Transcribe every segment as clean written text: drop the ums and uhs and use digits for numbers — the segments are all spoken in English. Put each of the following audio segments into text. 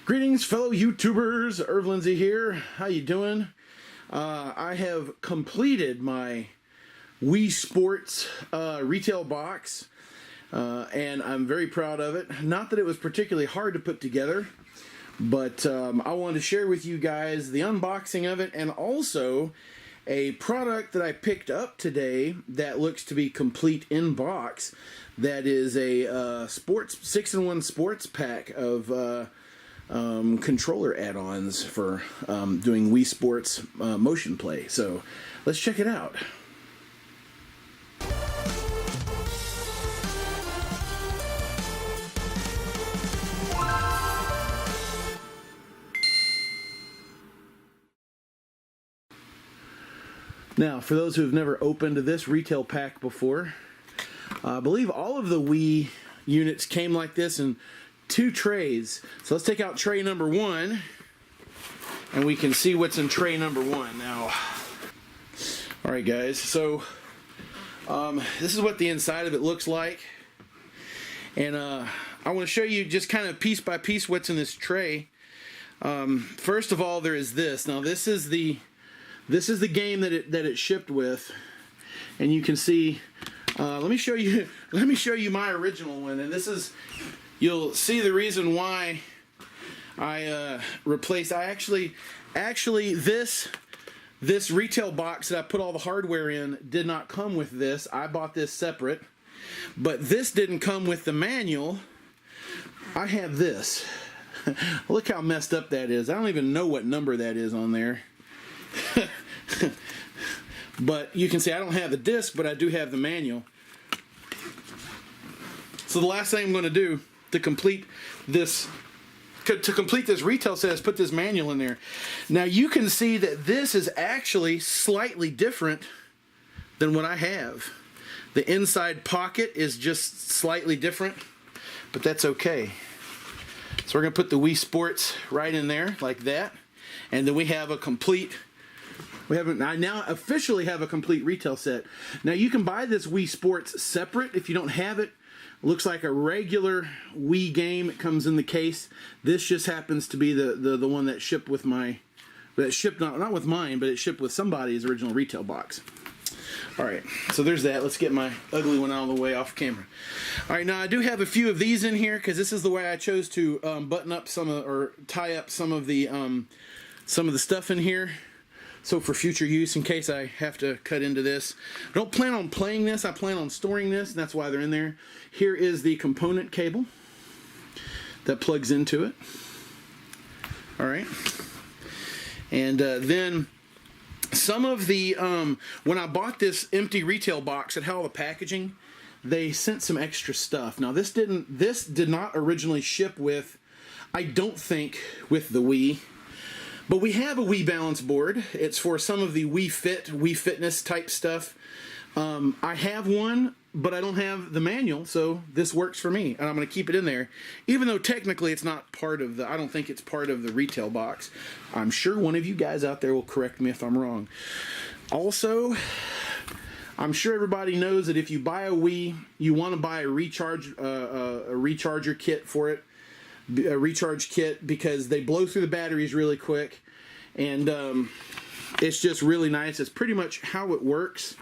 Greetings, fellow YouTubers. Irv Lindsay here. How you doing? I have completed my Wii Sports retail box, and I'm very proud of it. Not that it was particularly hard to put together, but I wanted to share with you guys the unboxing of it, and also a product that I picked up today that looks to be complete in box. That is a sports 6-in-1 sports pack of controller add-ons for doing Wii Sports motion play. So let's check it out. Now, for those who have never opened this retail pack before, I believe all of the Wii units came like this in 2 trays. So let's take out tray number 1, and we can see what's in tray number 1 now. Alright guys, so this is what the inside of it looks like, and I want to show you just kind of piece by piece what's in this tray. First of all, there is this. Now this is the game that it shipped with, and you can see. Let me show you my original one, and this is. You'll see the reason why I replaced. Actually this retail box that I put all the hardware in did not come with this. I bought this separate, but this didn't come with the manual. I have this. Look how messed up that is. I don't even know what number that is on there. But you can see I don't have the disc, but I do have the manual. So the last thing I'm going to do to complete this retail set is put this manual in there. Now you can see that this is actually slightly different than what I have. The inside pocket is just slightly different, but that's okay. So we're going to put the Wii Sports right in there like that, and then we have a complete. I now officially have a complete retail set. Now you can buy this Wii Sports separate if you don't have it. Looks like a regular Wii game. It comes in the case. This just happens to be the one that shipped with my, that shipped not with mine, but it shipped with somebody's original retail box. All right, so there's that. Let's get my ugly one out of the way off camera. All right, now I do have a few of these in here because this is the way I chose to button up or tie up some of the stuff in here. So for future use, in case I have to cut into this. I don't plan on playing this, I plan on storing this, and that's why they're in there. Here is the component cable that plugs into it. Alright. And then some of the, when I bought this empty retail box at How the Packaging, they sent some extra stuff. Now this did not originally ship with, I don't think, with the Wii. But we have a Wii balance board. It's for some of the Wii Fit, Wii Fitness type stuff. I have one, but I don't have the manual, so this works for me, and I'm going to keep it in there. Even though technically it's not part of the, I don't think it's part of the retail box. I'm sure one of you guys out there will correct me if I'm wrong. Also, I'm sure everybody knows that if you buy a Wii, you want to buy a recharger kit for it. A recharge kit, because they blow through the batteries really quick, and it's just really nice. It's pretty much how it works.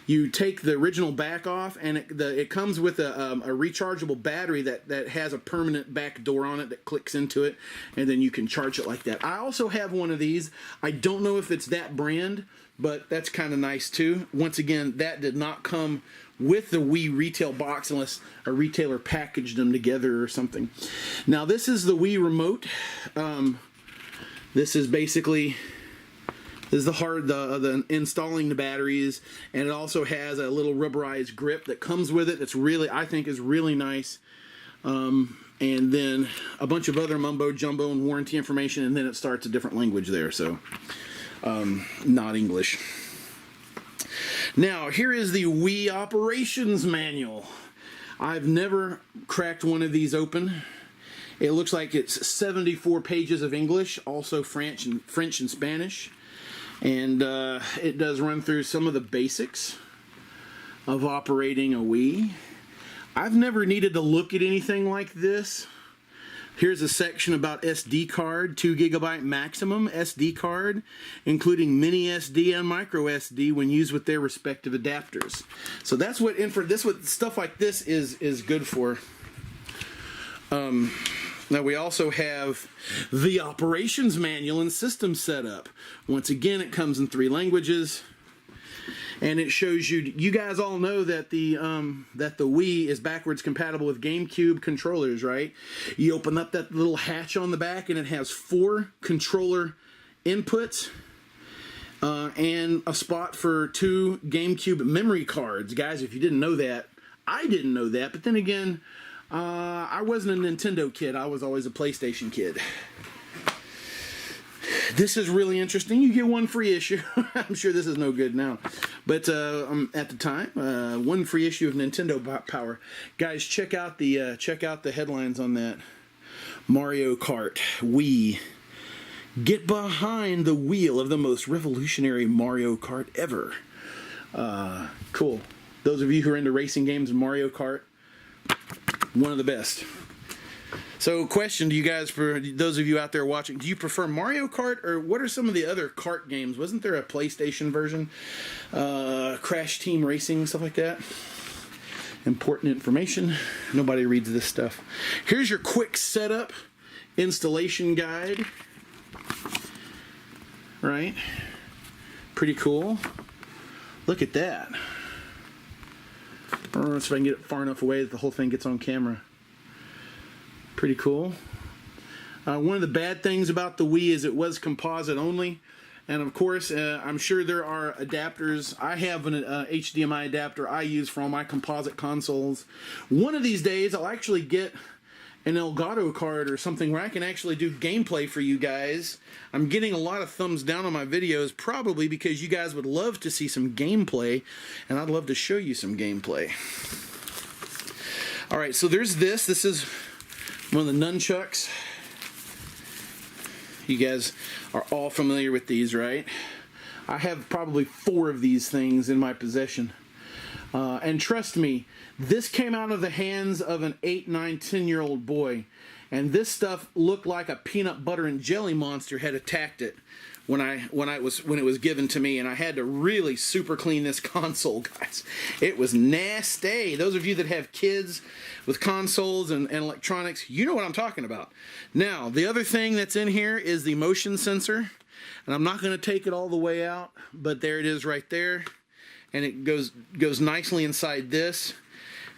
You take the original back off, and it comes with a rechargeable battery that has a permanent back door on it that clicks into it, and then you can charge it like that. I also have one of these. I don't know if it's that brand, but that's kind of nice too. Once again, that did not come with the Wii retail box unless a retailer packaged them together or something. Now this is the Wii remote. This is basically, this is the installing the batteries, and it also has a little rubberized grip that comes with it. That's really, I think, is really nice. And then a bunch of other mumbo jumbo and warranty information, and then it starts a different language there, so not English. Now, here is the Wii operations manual. I've never cracked one of these open. It looks like it's 74 pages of English, also French and Spanish. And it does run through some of the basics of operating a Wii. I've never needed to look at anything like this. Here's a section about SD card, 2 GB maximum SD card, including mini SD and micro SD when used with their respective adapters. So that's what what stuff like this is good for. Now we also have the operations manual and system setup. Once again, it comes in 3 languages. And it shows you guys all know that the Wii is backwards compatible with GameCube controllers, right? You open up that little hatch on the back and it has 4 controller inputs and a spot for 2 GameCube memory cards. Guys, if you didn't know that, I didn't know that. But then again, I wasn't a Nintendo kid. I was always a PlayStation kid. This is really interesting. You get 1 free issue. I'm sure this is no good now. But at the time, 1 free issue of Nintendo Power. Guys, check out the headlines on that. Mario Kart Wii. Get behind the wheel of the most revolutionary Mario Kart ever. Cool. Those of you who are into racing games, Mario Kart, one of the best. So question to you guys, for those of you out there watching, do you prefer Mario Kart, or what are some of the other kart games? Wasn't there a PlayStation version? Crash Team Racing, stuff like that? Important information. Nobody reads this stuff. Here's your quick setup installation guide. Right? Pretty cool. Look at that. Let's see if I can get it far enough away that the whole thing gets on camera. Pretty cool. One of the bad things about the Wii is it was composite only. And of course, I'm sure there are adapters. I have an HDMI adapter I use for all my composite consoles. One of these days, I'll actually get an Elgato card or something where I can actually do gameplay for you guys. I'm getting a lot of thumbs down on my videos, probably because you guys would love to see some gameplay, and I'd love to show you some gameplay. Alright, so there's this. This is one of the nunchucks. You guys are all familiar with these, right? I have probably 4 of these things in my possession. And trust me, this came out of the hands of an 8, 9, 10-year-old boy. And this stuff looked like a peanut butter and jelly monster had attacked it when it was given to me, and I had to really super clean this console, guys. It was nasty. Those of you that have kids with consoles and electronics, you know what I'm talking about. Now, the other thing that's in here is the motion sensor, and I'm not going to take it all the way out, but there it is right there, and it goes nicely inside this,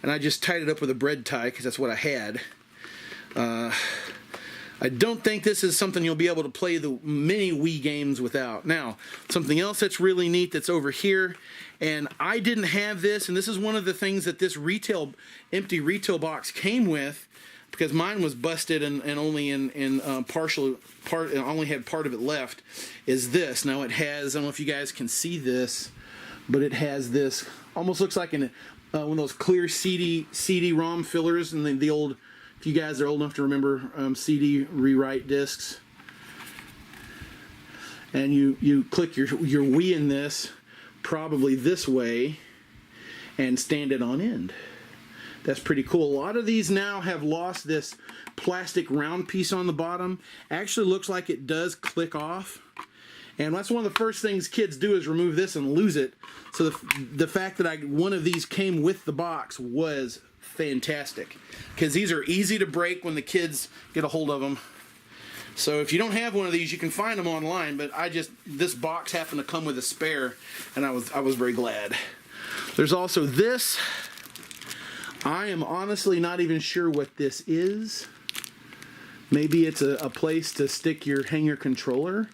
and I just tied it up with a bread tie because that's what I had. I don't think this is something you'll be able to play the mini Wii games without. Now, something else that's really neat that's over here, and I didn't have this, and this is one of the things that this empty retail box came with, because mine was busted and only in only had part of it left, is this. Now it has, I don't know if you guys can see this, but it has this, almost looks like one of those clear CD-ROM fillers, and the old, if you guys are old enough to remember CD rewrite discs, and you click your Wii in this, probably this way, and stand it on end. That's pretty cool. A lot of these now have lost this plastic round piece on the bottom. Actually looks like it does click off. And that's one of the first things kids do, is remove this and lose it. So the fact that one of these came with the box was fantastic, because these are easy to break when the kids get a hold of them. So if you don't have one of these, you can find them online, but this box happened to come with a spare, and I was very glad. There's also this. I am honestly not even sure what this is. Maybe it's a place to hang your controller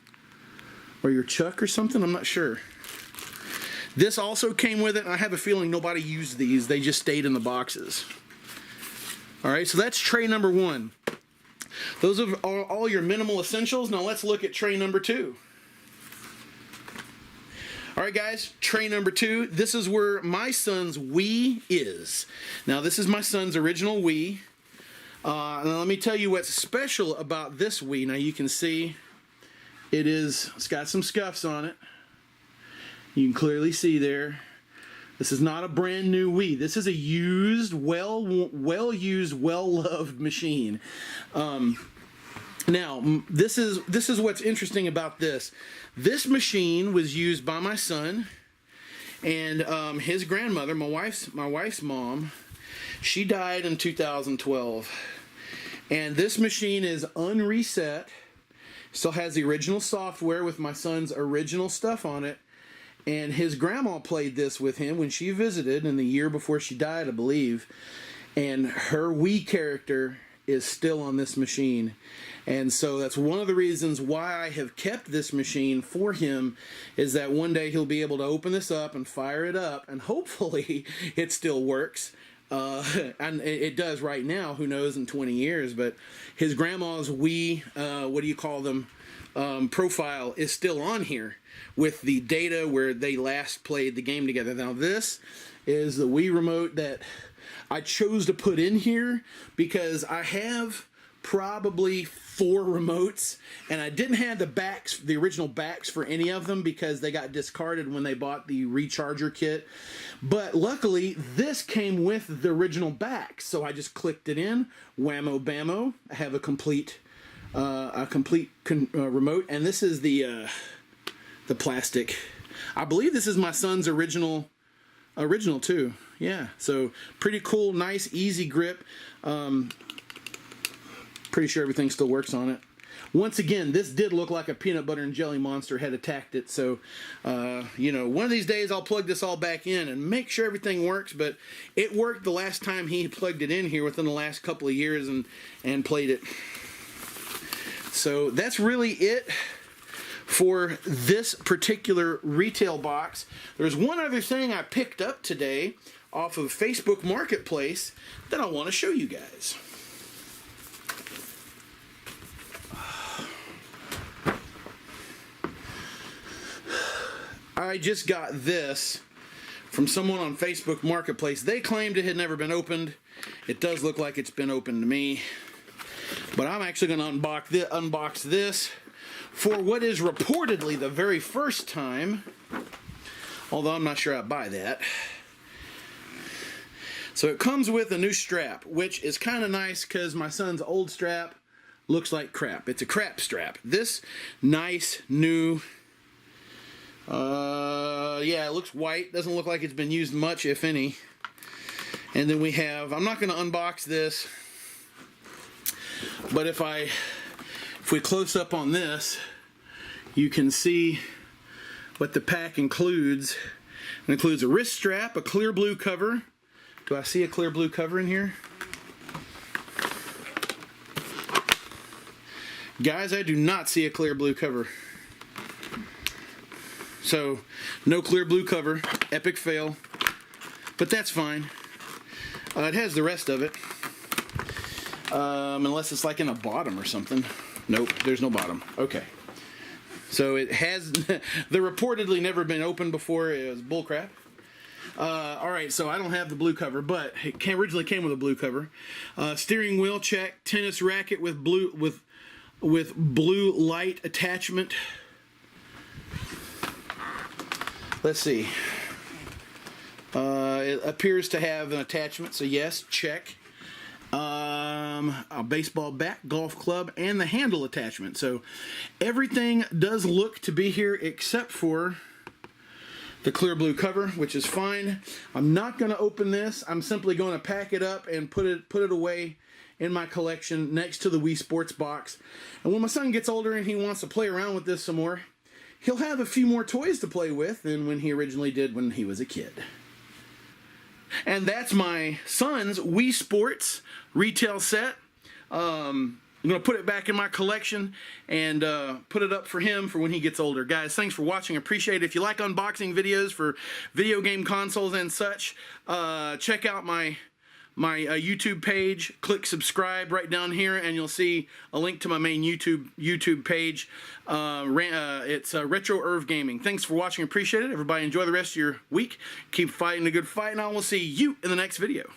or your chuck or something. I'm not sure. This also came with it, and I have a feeling nobody used these. They just stayed in the boxes. All right, so that's tray number 1. Those are all your minimal essentials. Now let's look at tray number 2. All right, guys, tray number 2. This is where my son's Wii is. Now, this is my son's original Wii. Now let me tell you what's special about this Wii. Now you can see it's got some scuffs on it. You can clearly see there. This is not a brand new Wii. This is a used, well used, well loved machine. Now, this is what's interesting about this. This machine was used by my son and his grandmother, my wife's mom. She died in 2012, and this machine is unreset. Still has the original software with my son's original stuff on it. And his grandma played this with him when she visited in the year before she died, I believe. And her Wii character is still on this machine. And so that's one of the reasons why I have kept this machine for him, is that one day he'll be able to open this up and fire it up, and hopefully it still works. And it does right now, who knows in 20 years, but his grandma's Wii, what do you call them, profile is still on here with the data where they last played the game together. Now this is the Wii remote that I chose to put in here because I have probably 4 remotes, and I didn't have the original backs for any of them because they got discarded when they bought the recharger kit. But luckily this came with the original back, so I just clicked it in, whammo bammo. I have a complete remote, and this is the plastic. I believe this is my son's original too. Yeah, so pretty cool, nice, easy grip. Pretty sure everything still works on it. Once again, this did look like a peanut butter and jelly monster had attacked it, so you know, one of these days I'll plug this all back in and make sure everything works. But it worked the last time he plugged it in here within the last couple of years and played it. So that's really it for this particular retail box. There's one other thing I picked up today off of Facebook Marketplace that I want to show you guys. I just got this from someone on Facebook Marketplace. They claimed it had never been opened. It does look like it's been opened to me. But I'm actually going to unbox this for what is reportedly the very first time, although I'm not sure I buy that. So it comes with a new strap, which is kind of nice because my son's old strap looks like crap. It's a crap strap. This nice new, yeah, it looks white. Doesn't look like it's been used much, if any. And then we have, I'm not going to unbox this, but if we close up on this, you can see what the pack includes. It includes a wrist strap, a clear blue cover. Do I see a clear blue cover in here? Guys, I do not see a clear blue cover. So, no clear blue cover. Epic fail. But that's fine. It has the rest of it. Unless it's like in the bottom or something. Nope, there's no bottom. Okay. So it has the reportedly never been opened before. It was bullcrap. Alright, so I don't have the blue cover, but it originally came with a blue cover. Steering wheel check, tennis racket with blue light attachment. Let's see. It appears to have an attachment, so yes, check. A baseball bat, golf club, and the handle attachment. So everything does look to be here except for the clear blue cover, which is fine. I'm not going to open this. I'm simply going to pack it up and put it away in my collection next to the Wii Sports box. And when my son gets older and he wants to play around with this some more, he'll have a few more toys to play with than when he originally did when he was a kid. And that's my son's Wii Sports retail set. I'm going to put it back in my collection and put it up for him for when he gets older. Guys, thanks for watching. Appreciate it. If you like unboxing videos for video game consoles and such, check out my YouTube page. Click subscribe right down here and you'll see a link to my main YouTube page. It's Retro Irv Gaming. Thanks for watching. Appreciate it. Everybody enjoy the rest of your week. Keep fighting a good fight, and I will see you in the next video.